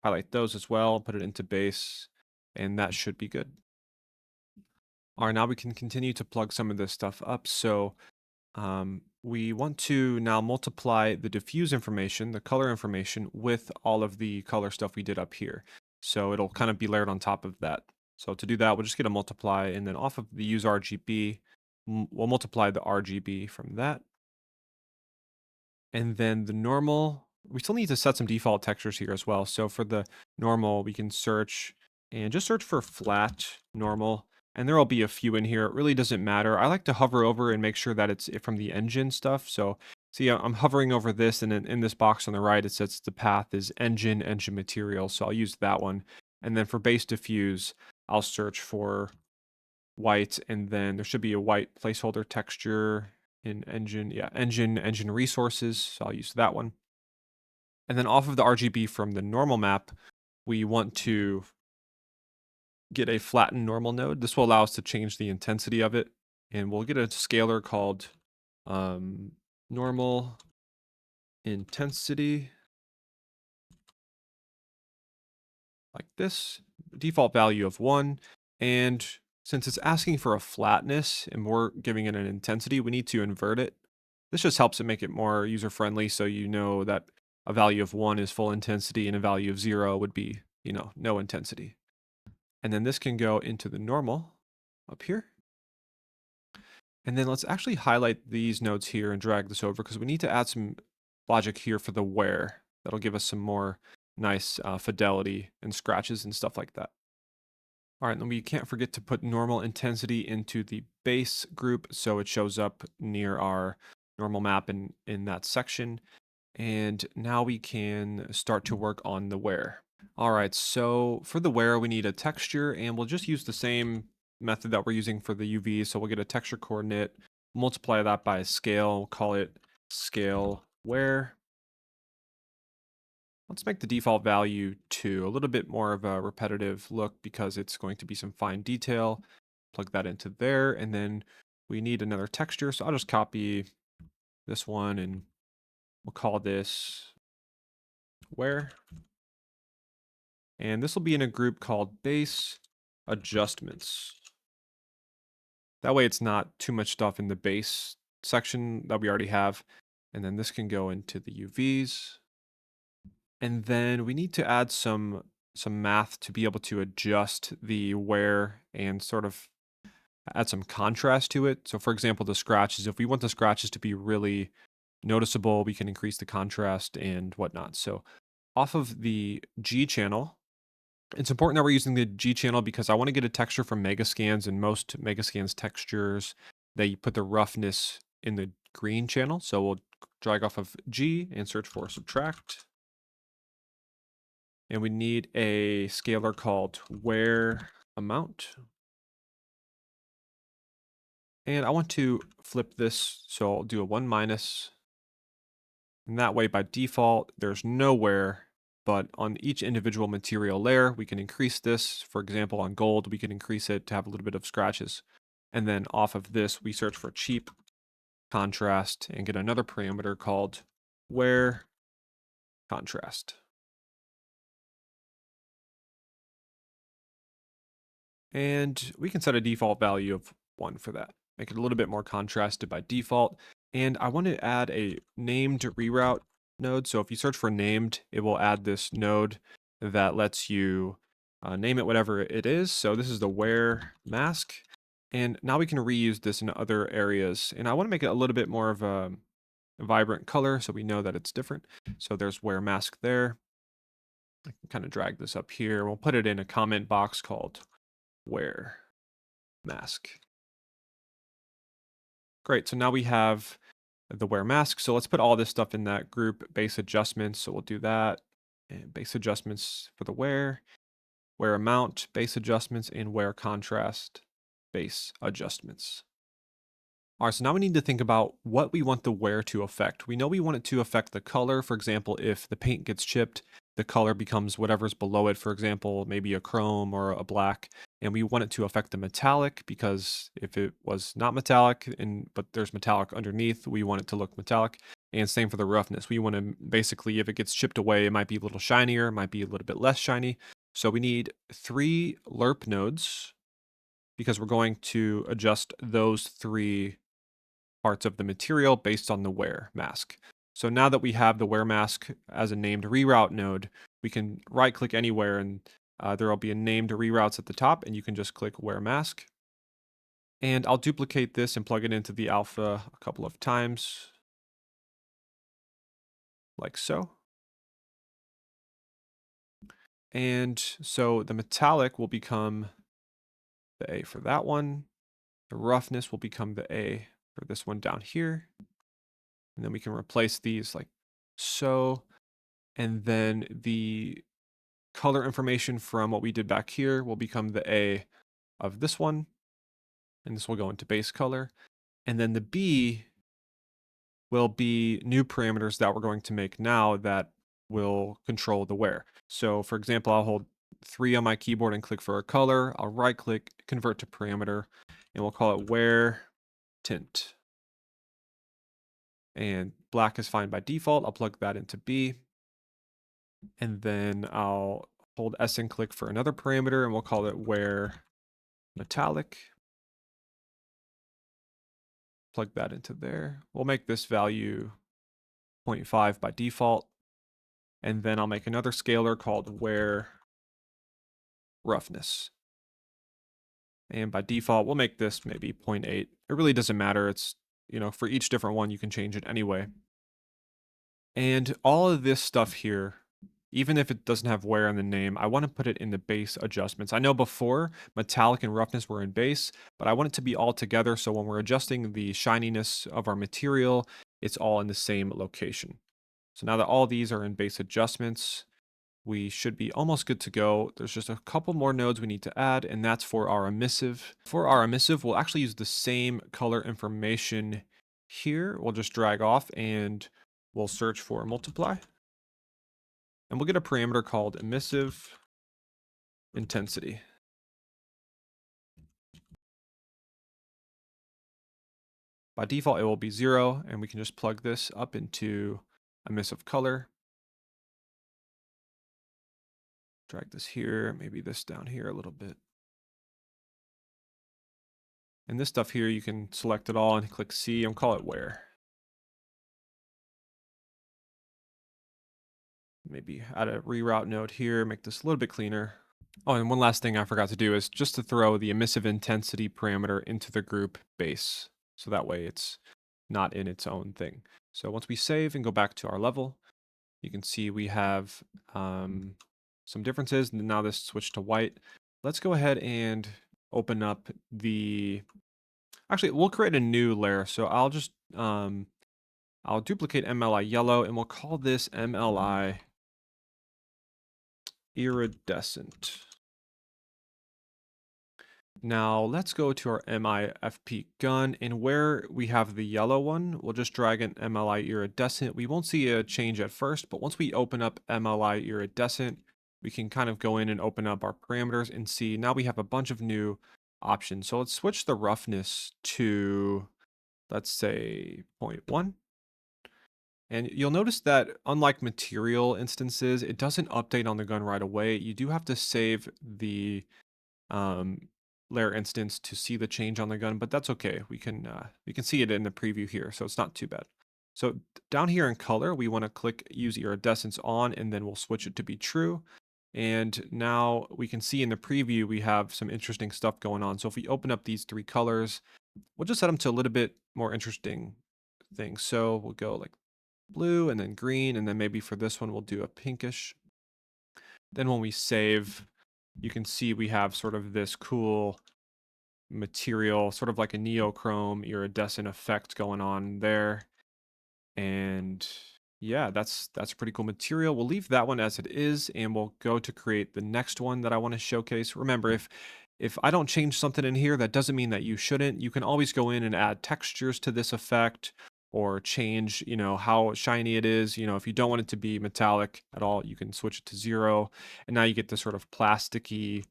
highlight those as well, put it into base, and that should be good. All right, now we can continue to plug some of this stuff up. So we want to now multiply the diffuse information, the color information, with all of the color stuff we did up here. So it'll kind of be layered on top of that. So to do that, we'll just get a multiply, and then off of the use RGB, we'll multiply the RGB from that. And then the normal, we still need to set some default textures here as well. So for the normal, we can search and just search for flat normal. And there will be a few in here. It really doesn't matter. I like to hover over and make sure that it's from the engine stuff. So see, I'm hovering over this, and in this box on the right, it says the path is engine material. So I'll use that one. And then for base diffuse, I'll search for white, and then there should be a white placeholder texture in engine. Yeah, engine resources. So I'll use that one. And then off of the RGB from the normal map, we want to get a flattened normal node. This will allow us to change the intensity of it. And we'll get a scalar called normal intensity, like this, default value of 1. And since it's asking for a flatness and we're giving it an intensity, we need to invert it. This just helps it make it more user-friendly, so you know that a value of 1 is full intensity and a value of 0 would be, no intensity. And then this can go into the normal up here. And then let's actually highlight these nodes here and drag this over, because we need to add some logic here for the where. That'll give us some more nice fidelity and scratches and stuff like that. All right, then we can't forget to put normal intensity into the base group so it shows up near our normal map in that section. And now we can start to work on the where. All right, so for the where, we need a texture, and we'll just use the same method that we're using for the UV. So we'll get a texture coordinate, multiply that by a scale, we'll call it scale where. Let's make the default value 2, a little bit more of a repetitive look because it's going to be some fine detail. Plug that into there, and then we need another texture. So I'll just copy this one and we'll call this where. And this will be in a group called base adjustments. That way it's not too much stuff in the base section that we already have. And then this can go into the UVs. And then we need to add some math to be able to adjust the where and sort of add some contrast to it. So for example, the scratches, if we want the scratches to be really noticeable, we can increase the contrast and whatnot. So off of the G channel, it's important that we're using the G channel because I want to get a texture from Megascans, and most Megascans textures, they put the roughness in the green channel. So we'll drag off of G and search for subtract. And we need a scalar called where amount. And I want to flip this, so I'll do a 1 minus. And that way, by default, there's nowhere, but on each individual material layer, we can increase this. For example, on gold, we can increase it to have a little bit of scratches. And then off of this, we search for cheap contrast and get another parameter called where contrast. And we can set a default value of 1 for that. Make it a little bit more contrasted by default. And I want to add a named reroute node. So if you search for named, it will add this node that lets you name it whatever it is. So this is the where mask. And now we can reuse this in other areas. And I want to make it a little bit more of a vibrant color so we know that it's different. So there's where mask there. I can kind of drag this up here. We'll put it in a comment box called where mask. Great, so now we have the where mask. So let's put all this stuff in that group base adjustments. So we'll do that, and base adjustments for the where amount, base adjustments, and where contrast, base adjustments. All right, so now we need to think about what we want the where to affect. We know we want it to affect the color. For example, if the paint gets chipped, the color becomes whatever's below it, for example, maybe a chrome or a black, and we want it to affect the metallic because if it was not metallic but there's metallic underneath, we want it to look metallic. And same for the roughness. We want to basically, if it gets chipped away, it might be a little shinier, it might be a little bit less shiny. So we need 3 lerp nodes because we're going to adjust those 3 parts of the material based on the wear mask. So now that we have the wear mask as a named reroute node, we can right click anywhere and there will be a named reroutes at the top, and you can just click wear mask. And I'll duplicate this and plug it into the alpha a couple of times, like so. And so the metallic will become the A for that one. The roughness will become the A for this one down here. And then we can replace these like so. And then the color information from what we did back here will become the A of this one. And this will go into base color. And then the B will be new parameters that we're going to make now that will control the wear. So for example, I'll hold 3 on my keyboard and click for a color. I'll right click, convert to parameter, and we'll call it wear tint. And black is fine by default. I'll plug that into B. And then I'll hold S and click for another parameter, and we'll call it wear metallic. Plug that into there. We'll make this value 0.5 by default. And then I'll make another scalar called wear roughness. And by default, we'll make this maybe 0.8. It really doesn't matter. It's, for each different one, you can change it anyway. And all of this stuff here, even if it doesn't have wear in the name, I want to put it in the base adjustments. I know before metallic and roughness were in base, but I want it to be all together. So when we're adjusting the shininess of our material, it's all in the same location. So now that all these are in base adjustments, we should be almost good to go. There's just a couple more nodes we need to add, and that's for our emissive. For our emissive, we'll actually use the same color information here. We'll just drag off and we'll search for multiply. And we'll get a parameter called emissive intensity. By default, it will be 0, and we can just plug this up into emissive color. Drag this here, maybe this down here a little bit. And this stuff here, you can select it all and click C and call it wear. Maybe add a reroute node here, make this a little bit cleaner. Oh, and one last thing I forgot to do is just to throw the emissive intensity parameter into the group base. So that way it's not in its own thing. So once we save and go back to our level, you can see we have some differences. And now this switched to white. Let's go ahead and open up actually, we'll create a new layer. So I'll just, I'll duplicate MLI yellow, and we'll call this MLI iridescent. Now let's go to our MIFP gun, and where we have the yellow one, we'll just drag in MLI iridescent. We won't see a change at first, but once we open up MLI iridescent, we can kind of go in and open up our parameters and see now we have a bunch of new options. So let's switch the roughness to, let's say 0.1. And you'll notice that unlike material instances, it doesn't update on the gun right away. You do have to save the layer instance to see the change on the gun, but that's okay. We can see it in the preview here, so it's not too bad. So down here in color, we want to click use iridescence on, and then we'll switch it to be true. And now we can see in the preview, we have some interesting stuff going on. So if we open up these 3 colors, we'll just set them to a little bit more interesting things. So we'll go like blue and then green, and then maybe for this one, we'll do a pinkish. Then when we save, you can see we have sort of this cool material, sort of like a neochrome iridescent effect going on there. And yeah, that's a pretty cool material. We'll leave that one as it is, and we'll go to create the next one that I want to showcase. Remember, if I don't change something in here, that doesn't mean that you shouldn't. You can always go in and add textures to this effect, or change, how shiny it is. If you don't want it to be metallic at all, you can switch it to 0. And now you get this sort of plasticky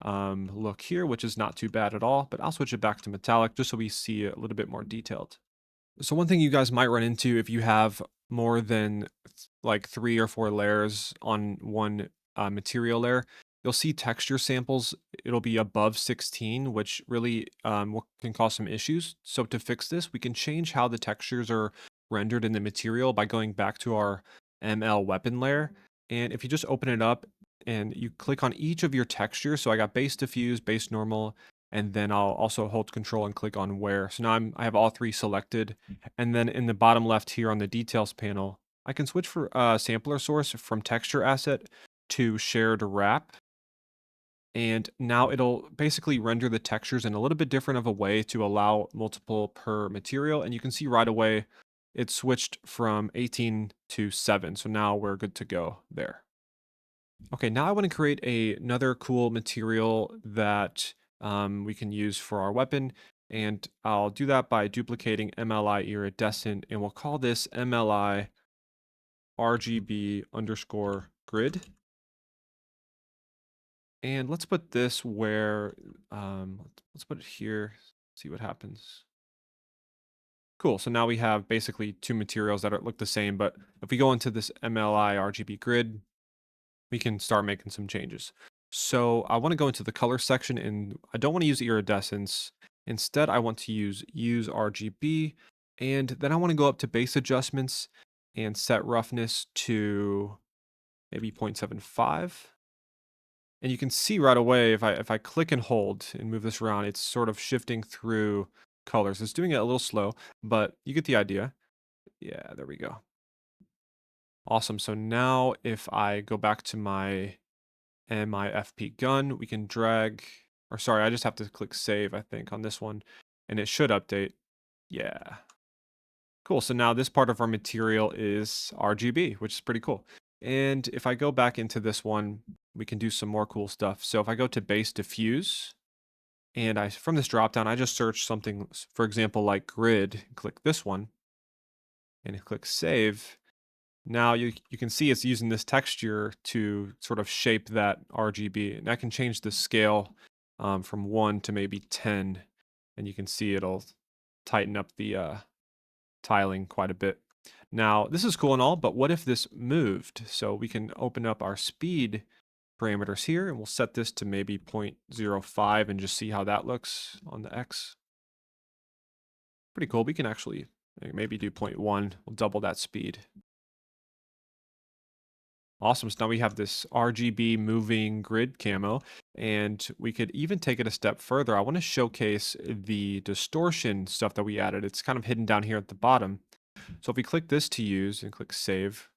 look here, which is not too bad at all. But I'll switch it back to metallic just so we see it a little bit more detailed. So one thing you guys might run into if you have more than like 3 or 4 layers on one material layer, you'll see texture samples. It'll be above 16, which really can cause some issues. So to fix this, we can change how the textures are rendered in the material by going back to our ML weapon layer. And if you just open it up and you click on each of your textures, so I got base diffuse, base normal, and then I'll also hold control and click on where. So now I have all three selected. And then in the bottom left here on the details panel, I can switch for sampler source from texture asset to shared wrap. And now it'll basically render the textures in a little bit different of a way to allow multiple per material. And you can see right away it switched from 18 to 7. So now we're good to go there. Okay, now I want to create another cool material that we can use for our weapon. And I'll do that by duplicating MLI iridescent. And we'll call this MLI RGB underscore grid. And let's put this where, let's put it here, see what happens. Cool, so now we have basically two materials that look the same, but if we go into this MLI RGB grid, we can start making some changes. So I want to go into the color section and I don't want to use iridescence. Instead, I want to use RGB, and then I want to go up to base adjustments and set roughness to maybe 0.75. And you can see right away if I click and hold and move this around, it's sort of shifting through colors. It's doing it a little slow, but you get the idea. Yeah, there we go. Awesome. So now if I go back to my FP gun, we can drag, or sorry, I just have to click save, I think, on this one, and it should update. Yeah. Cool. So now this part of our material is RGB, which is pretty cool. And if I go back into this one, we can do some more cool stuff. So if I go to base diffuse, and from this dropdown, I just search something, for example, like grid, click this one, and click save. Now you can see it's using this texture to sort of shape that RGB. And I can change the scale from 1 to maybe 10. And you can see it'll tighten up the tiling quite a bit. Now, this is cool and all, but what if this moved? So we can open up our speed parameters here, and we'll set this to maybe 0.05 and just see how that looks on the X. Pretty cool. We can actually maybe do 0.1. We'll double that speed. Awesome. So now we have this RGB moving grid camo, and we could even take it a step further. I want to showcase the distortion stuff that we added. It's kind of hidden down here at the bottom. So if we click this to use and click save,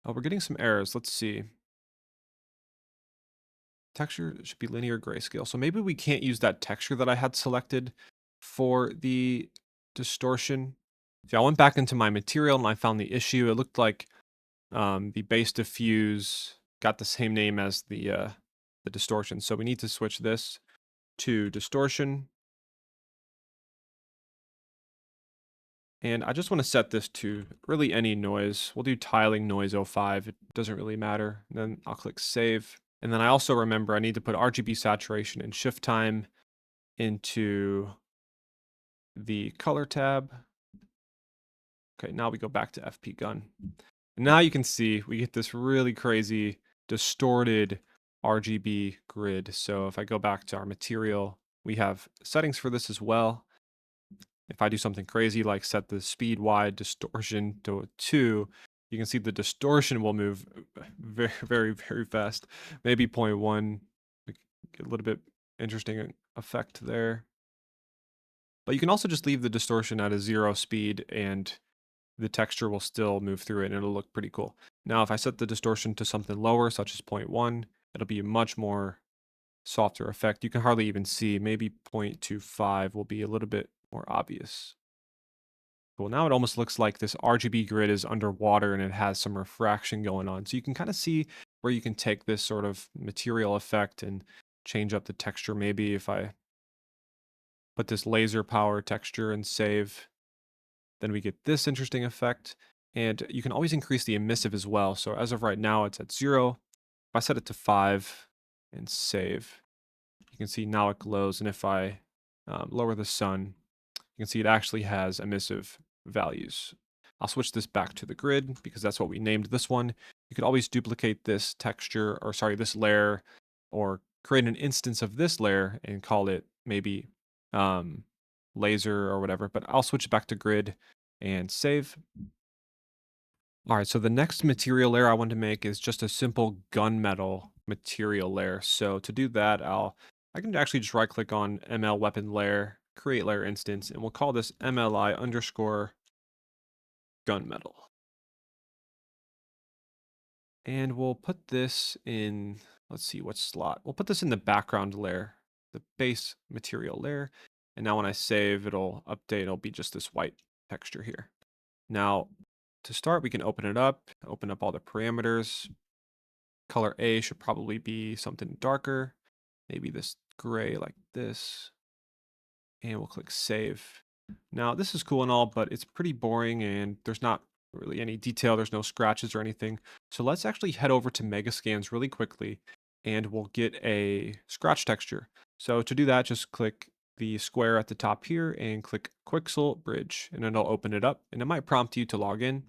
oh, we're getting some errors. Let's see. Texture should be linear grayscale. So maybe we can't use that texture that I had selected for the distortion. See, I went back into my material and I found the issue. It looked like the base diffuse got the same name as the distortion. So we need to switch this to distortion. And I just want to set this to really any noise. We'll do tiling noise 05. It doesn't really matter. And then I'll click save. And then I also remember I need to put RGB saturation and shift time into the color tab. Okay, now we go back to FP gun. And now you can see we get this really crazy distorted RGB grid. So if I go back to our material, we have settings for this as well. If I do something crazy like set the speed wide distortion to 2, you can see the distortion will move very, very, very fast. Maybe 0.1, get a little bit interesting effect there. But you can also just leave the distortion at a 0 speed and the texture will still move through it and it'll look pretty cool. Now, if I set the distortion to something lower, such as 0.1, it'll be a much more softer effect. You can hardly even see. Maybe 0.25 will be a little bit more obvious. Well, now it almost looks like this RGB grid is underwater and it has some refraction going on. So you can kind of see where you can take this sort of material effect and change up the texture. Maybe if I put this laser power texture and save, Then we get this interesting effect, and you can always increase the emissive as well. So as of right now, it's at 0. If I set it to 5 and save, you can see now it glows. And if I lower the sun, you can see it actually has emissive values. I'll switch this back to the grid because that's what we named this one. You could always duplicate this texture, or sorry, this layer, or create an instance of this layer and call it maybe um, laser or whatever. But I'll switch it back to grid and save. All right, so the next material layer I want to make is just a simple gunmetal material layer. So to do that, I can actually just right click on ML weapon layer, create layer instance, and we'll call this MLI underscore gunmetal. And we'll put this in, let's see what slot. We'll put this in the background layer, the base material layer. And now when I save, it'll update. It'll be just this white texture here. Now, to start, we can open it up, open up all the parameters. Color A should probably be something darker, maybe this gray like this. And we'll click save. Now, this is cool and all, but it's pretty boring and there's not really any detail. There's no scratches or anything. So let's actually head over to Megascans really quickly and we'll get a scratch texture. So to do that, just click the square at the top here and click Quixel Bridge, and it'll open it up and it might prompt you to log in.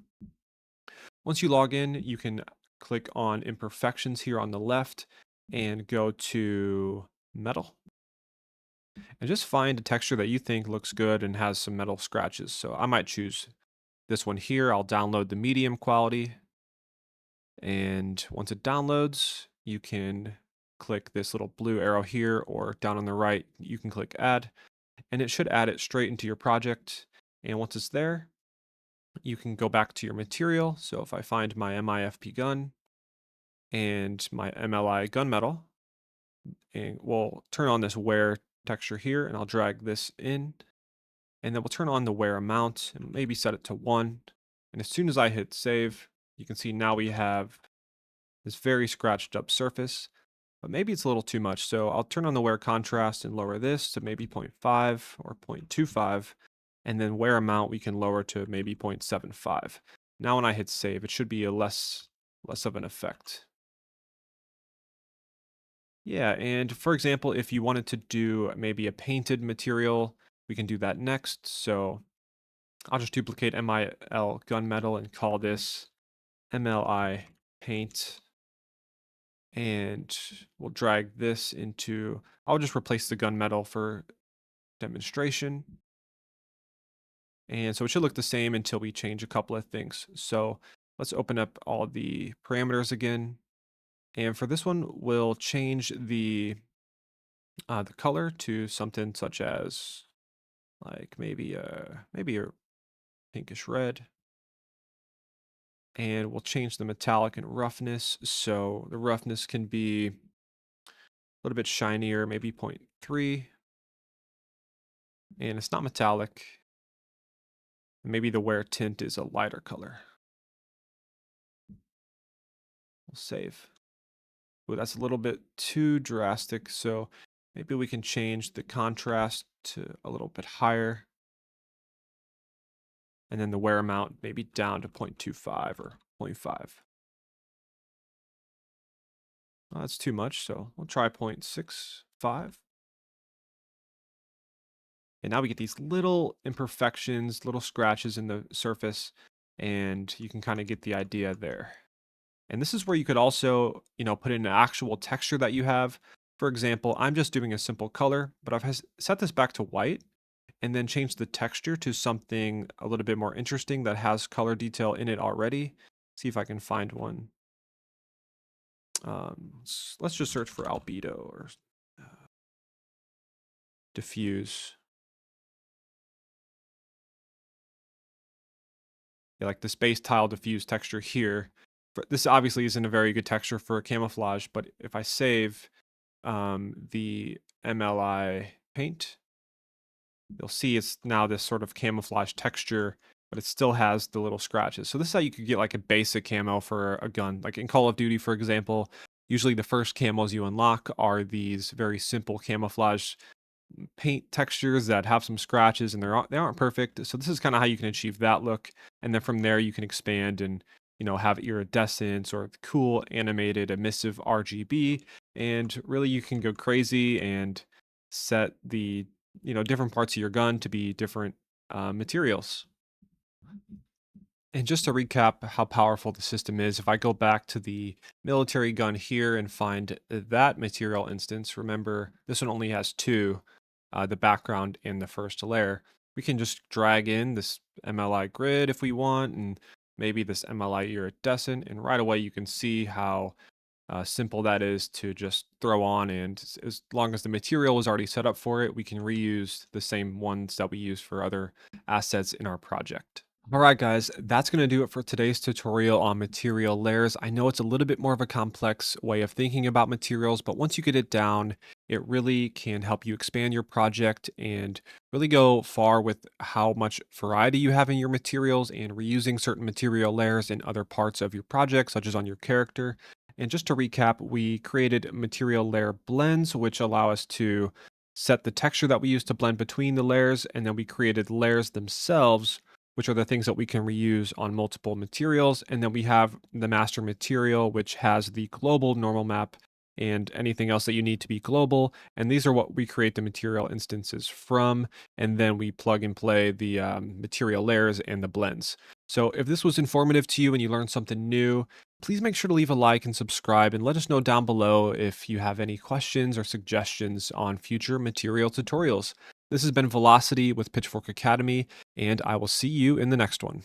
Once you log in, you can click on imperfections here on the left and go to metal. And just find a texture that you think looks good and has some metal scratches. So I might choose this one here. I'll download the medium quality. And once it downloads, you can click this little blue arrow here, or down on the right, you can click add. And it should add it straight into your project. And once it's there, you can go back to your material. So if I find my MIFP gun and my MLI gunmetal, and we'll turn on this wear texture here, and I'll drag this in, and then we'll turn on the wear amount and maybe set it to 1. And as soon as I hit save, you can see now we have this very scratched up surface, but maybe it's a little too much. So I'll turn on the wear contrast and lower this to maybe 0.5 or 0.25. And then wear amount we can lower to maybe 0.75. Now when I hit save, it should be a less of an effect. Yeah, and for example, if you wanted to do maybe a painted material, we can do that next. So I'll just duplicate MIL gunmetal and call this MLI paint. And we'll drag this into, I'll just replace the gunmetal for demonstration. And so it should look the same until we change a couple of things. So let's open up all the parameters again. And for this one, we'll change the color to something such as like maybe a pinkish red. And we'll change the metallic and roughness. So the roughness can be a little bit shinier, maybe 0.3. And it's not metallic. Maybe the wear tint is a lighter color. We'll save. Ooh, that's a little bit too drastic. So maybe we can change the contrast to a little bit higher. And then the wear amount maybe down to 0.25 or 0.5. Oh, that's too much, so we'll try 0.65. And now we get these little imperfections, little scratches in the surface, and you can kind of get the idea there. And this is where you could also, put in an actual texture that you have. For example, I'm just doing a simple color, but I've set this back to white and then change the texture to something a little bit more interesting that has color detail in it already. See if I can find one. Let's just search for albedo or diffuse. Yeah, like this base tile diffuse texture here. This obviously isn't a very good texture for camouflage, but if I save the MLI paint, you'll see it's now this sort of camouflage texture, but it still has the little scratches. So this is how you could get like a basic camo for a gun. Like in Call of Duty, for example, usually the first camos you unlock are these very simple camouflage paint textures that have some scratches and they aren't perfect. So this is kind of how you can achieve that look. And then from there you can expand and have iridescence or cool animated emissive RGB. And really you can go crazy and set the different parts of your gun to be different materials. And just to recap how powerful the system is, if I go back to the military gun here and find that material instance, remember this one only has two, the background and the first layer. We can just drag in this MLI grid if we want, and maybe this MLI iridescent, and right away you can see how simple that is to just throw on. And as long as the material is already set up for it, we can reuse the same ones that we use for other assets in our project. All right, guys, that's going to do it for today's tutorial on material layers. I know it's a little bit more of a complex way of thinking about materials, but once you get it down, it really can help you expand your project and really go far with how much variety you have in your materials and reusing certain material layers in other parts of your project, such as on your character. And just to recap, we created material layer blends, which allow us to set the texture that we use to blend between the layers, and then we created layers themselves, which are the things that we can reuse on multiple materials. And then we have the master material, which has the global normal map and anything else that you need to be global. And these are what we create the material instances from. And then we plug and play the material layers and the blends. So if this was informative to you and you learned something new, please make sure to leave a like and subscribe and let us know down below if you have any questions or suggestions on future material tutorials. This has been Velocity with Pitchfork Academy, and I will see you in the next one.